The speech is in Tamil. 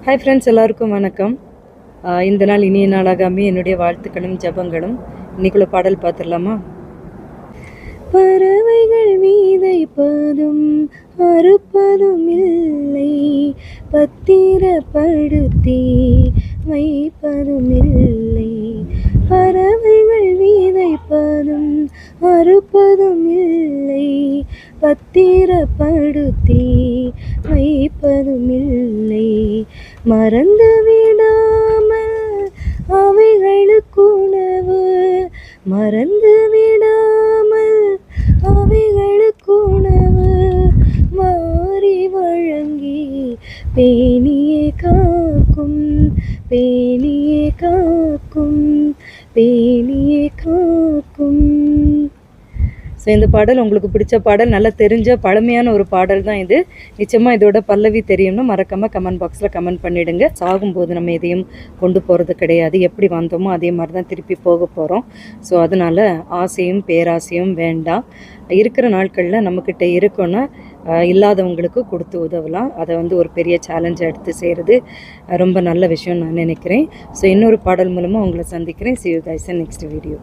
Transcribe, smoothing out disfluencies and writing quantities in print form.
ஹாய் ஃப்ரெண்ட்ஸ், எல்லாருக்கும் வணக்கம். இந்த நாள் இனிய நாளாகாமே என்னுடைய வாழ்த்துக்களும் ஜபங்களும். இன்னைக்குள்ள பாடல் பார்த்துடலாமா? பறவைகள் மீதைப்பதும் அறுப்பதும் இல்லை, பத்திரப்படுத்தி வைப்பதும் இல்லை. பறவைகள் மீதைப்பதும் அறுப்பதும் இல்லை, பத்திரப்படுத்தி வைப்பதும் இல்லை. மறந்து விடாமல் அவைகளுக்கு உணவு, மறந்து விடாமல் அவைகளுக்கு உணவு மாறி வழங்கி பேணியே காக்கும், பேணியே காக்கும், பேணியே காக்கும். ஸோ இந்த பாடல் உங்களுக்கு பிடிச்ச பாடல், நல்லா தெரிஞ்ச பழமையான ஒரு பாடல் தான் இது. நிச்சயமாக இதோட பல்லவி தெரியும்னா மறக்காமல் கமெண்ட் பாக்ஸில் கமெண்ட் பண்ணிவிடுங்க. சாகும்போது நம்ம எதையும் கொண்டு போகிறது கிடையாது, எப்படி வந்தோமோ அதே மாதிரி தான் திருப்பி போக போகிறோம். ஸோ அதனால் ஆசையும் பேராசையும் வேண்டாம். இருக்கிற நாட்களில் நம்மக்கிட்ட இருக்குன்னா இல்லாதவங்களுக்கு கொடுத்து உதவலாம். அதை ஒரு பெரிய சேலஞ்சாக எடுத்து செய்கிறது ரொம்ப நல்ல விஷயம் நான் நினைக்கிறேன். ஸோ இன்னொரு பாடல் மூலமாக உங்களை சந்திக்கிறேன். See you guys in next video.